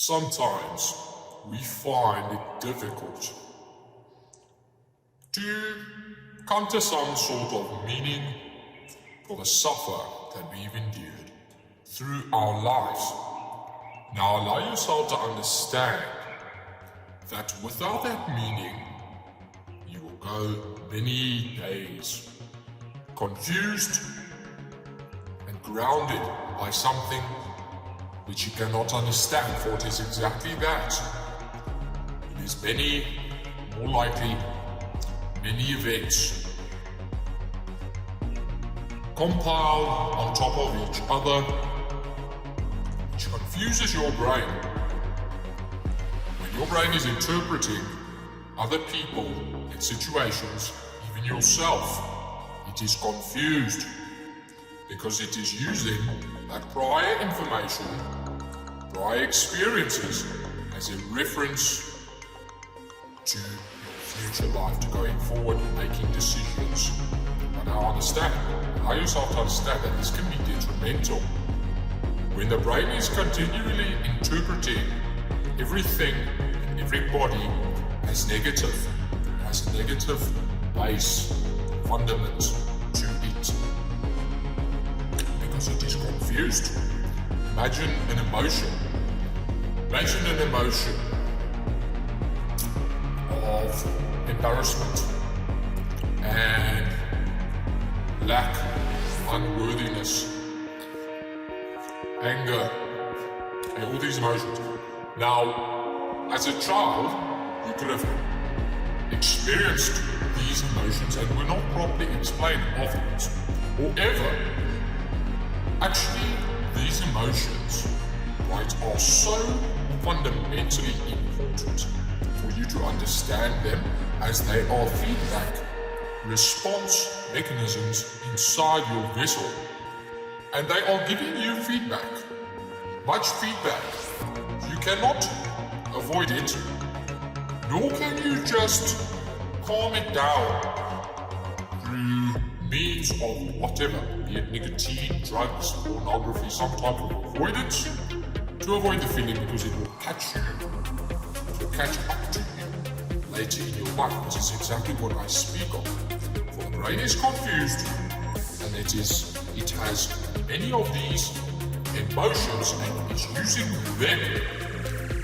Sometimes we find it difficult to come to some sort of meaning for the suffer that we've endured through our lives. Now allow yourself to understand that without that meaning, you will go many days confused and grounded by something which you cannot understand, for it is exactly that. It is more likely, many events compiled on top of each other, which confuses your brain. When your brain is interpreting other people and situations, even yourself, it is confused because it is using that prior information, prior experiences as a reference to your future life, to going forward and making decisions. But now allow yourself to understand that this can be detrimental. When the brain is continually interpreting everything and everybody as negative, as a negative base, fundament to it, because it is confused. Imagine an emotion of embarrassment and lack, unworthiness, anger, and all these emotions. Now, as a child, you could have experienced these emotions and were not properly explained afterwards. However, actually, these emotions, right, are so fundamentally important for you to understand them, as they are feedback response mechanisms inside your vessel. And they are giving you feedback, much feedback. You cannot avoid it, nor can you just calm it down through means of whatever, be it nicotine, drugs, pornography, some type of avoidance, to avoid the feeling, because it will catch you, it will catch up to you later in your life, which is exactly what I speak of. For the brain is confused, and it has many of these emotions and is using them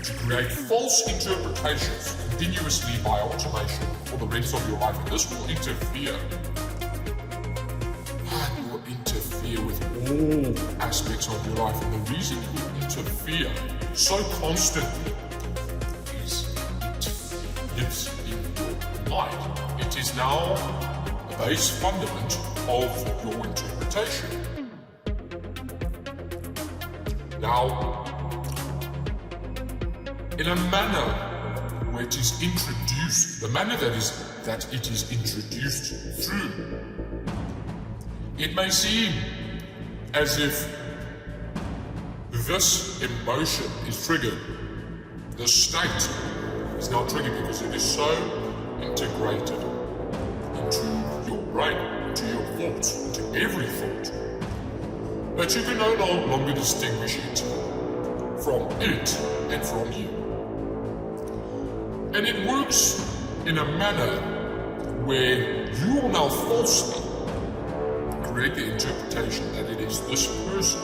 to create false interpretations continuously by automation for the rest of your life. And this will interfere with all aspects of your life. And the reason it will interfere so constantly is it lives in your mind. It is now the base fundament of your interpretation. Now, in a manner where it is introduced, the manner that it is introduced through, it may seem as if this emotion is triggered. The state is now triggered because it is so integrated into your brain, into your thoughts, into every thought, that you can no longer distinguish it from it and from you. And it works in a manner where you will now falsely create the interpretation that it is this person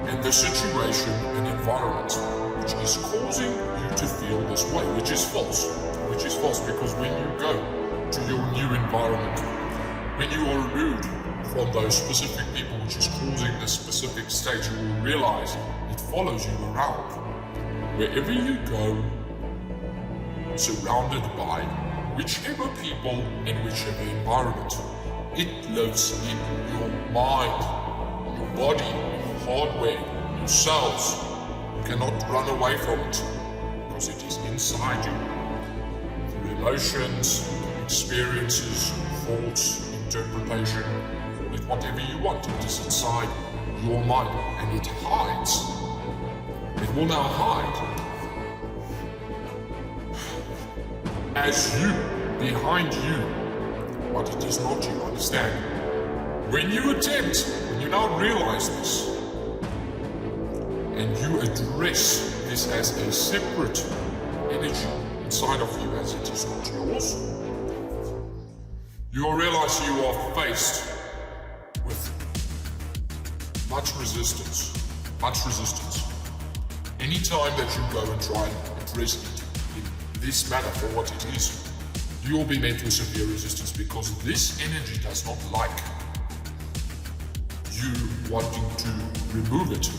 and the situation and environment which is causing you to feel this way, which is false. Which is false because when you go to your new environment, when you are removed from those specific people which is causing this specific state, you will realize it follows you around. Wherever you go, surrounded by whichever people in whichever environment, it lives in your mind, your body, your hardware, your cells. You cannot run away from it because it is inside you. Through emotions, experiences, thoughts, interpretation, call it whatever you want, it is inside your mind and it hides. It will now hide as you, behind you. But it is not you, understand? When you now realize this, and you address this as a separate energy inside of you as it is not yours, you will realize you are faced with much resistance. Anytime that you go and try and address it in this manner for what it is, you will be met with severe resistance because this energy does not like you wanting to remove it,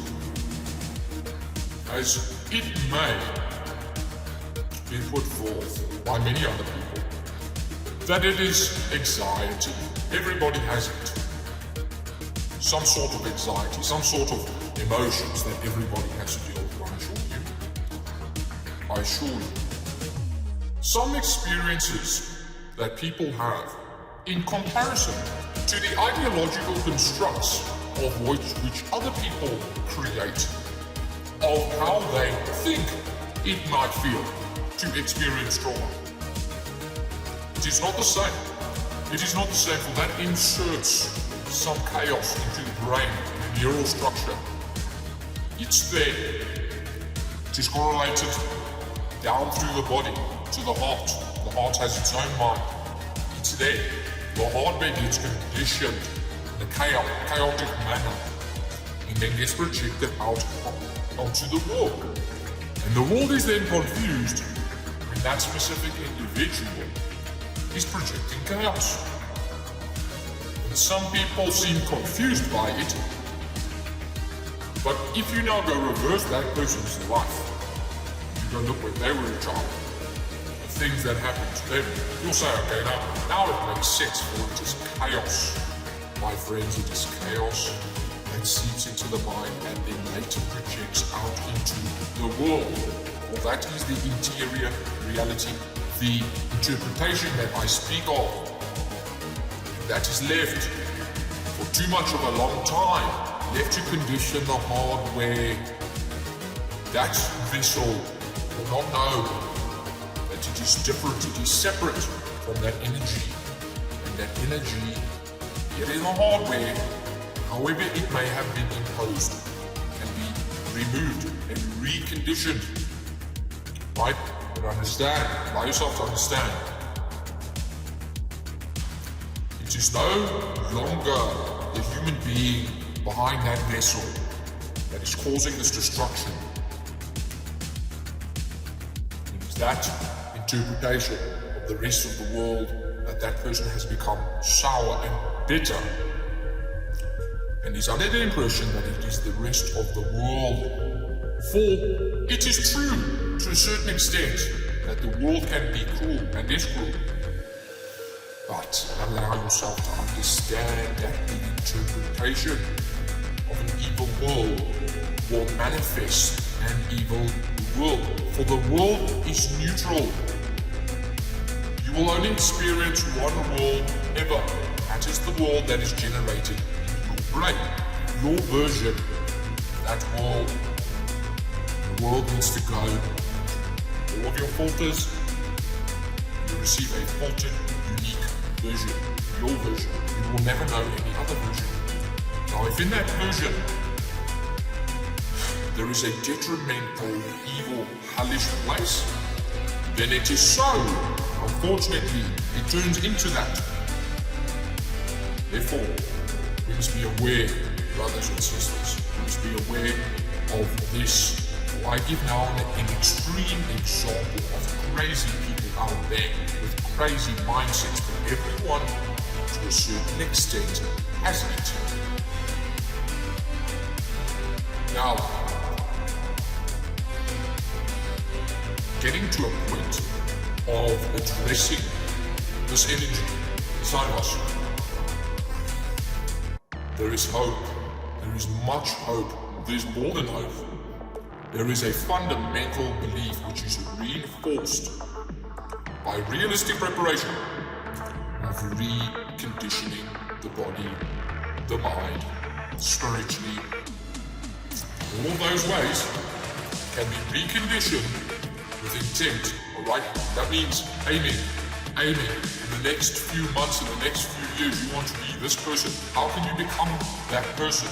as it may be put forth by many other people that it is anxiety. Everybody has it. Some sort of anxiety, some sort of emotions that everybody has to deal with, I assure you. Some experiences that people have in comparison to the ideological constructs of which other people create of how they think it might feel to experience trauma. It is not the same. It is not the same, for that inserts some chaos into the brain, the neural structure. It's there. It is correlated down through the body to the heart. The heart has its own mind. It's there. The heartbeat gets conditioned in a chaotic manner and then gets projected out onto the world. And the world is then confused when that specific individual is projecting chaos. And some people seem confused by it, but if you now go reverse that person's life, you go look when they were a child, the things that happened to them, you'll say, okay, now it makes sense, for it is chaos. My friends, it is chaos that seeps into the mind and then later projects out into the world. Well, that is the interior reality, the interpretation that I speak of, that is left for too much of a long time, left to condition the hardware. That vessel will not know that it is different, it is separate from that energy. And that energy, it is the hardware, however it may have been imposed, can be removed and reconditioned. Right? But understand, allow yourself to understand. It is no longer the human being behind that vessel that is causing this destruction. It is that interpretation of the rest of the world that person has become sour and bitter, and is under the impression that it is the rest of the world. For it is true to a certain extent that the world can be cruel and is cruel. But allow yourself to understand that the interpretation of an evil world will manifest an evil world. For the world is neutral. You will only experience one world ever. That is the world that is generated in your brain. Your version of that world. The world needs to go. All of your filters, you receive a filtered, unique version, your version. You will never know any other version. Now, if in that version there is a detrimental, evil, hellish place, then it is so. Unfortunately, it turns into that. Therefore, we must be aware, brothers and sisters. We must be aware of this. I give now an extreme example of crazy people out there with crazy mindsets, but everyone to a certain extent has it. Now, getting to a point of addressing this energy inside of us, there is hope. There is much hope. There is more than hope. There is a fundamental belief which is reinforced by realistic preparation of reconditioning the body, the mind, spiritually. All of those ways can be reconditioned with intent, alright? That means aiming. In the next few months, in the next few years, you want to be this person. How can you become that person?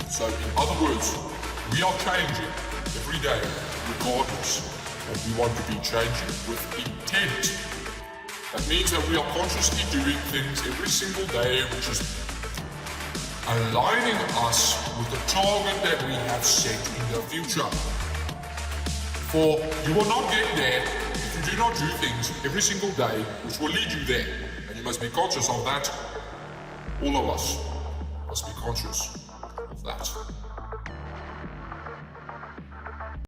So, in other words, We are changing every day, regardless of we want to be changing with intent. That means that we are consciously doing things every single day which is aligning us with the target that we have set in the future. For you will not get there if you do not do things every single day which will lead you there. And you must be conscious of that. All of us must be conscious of that.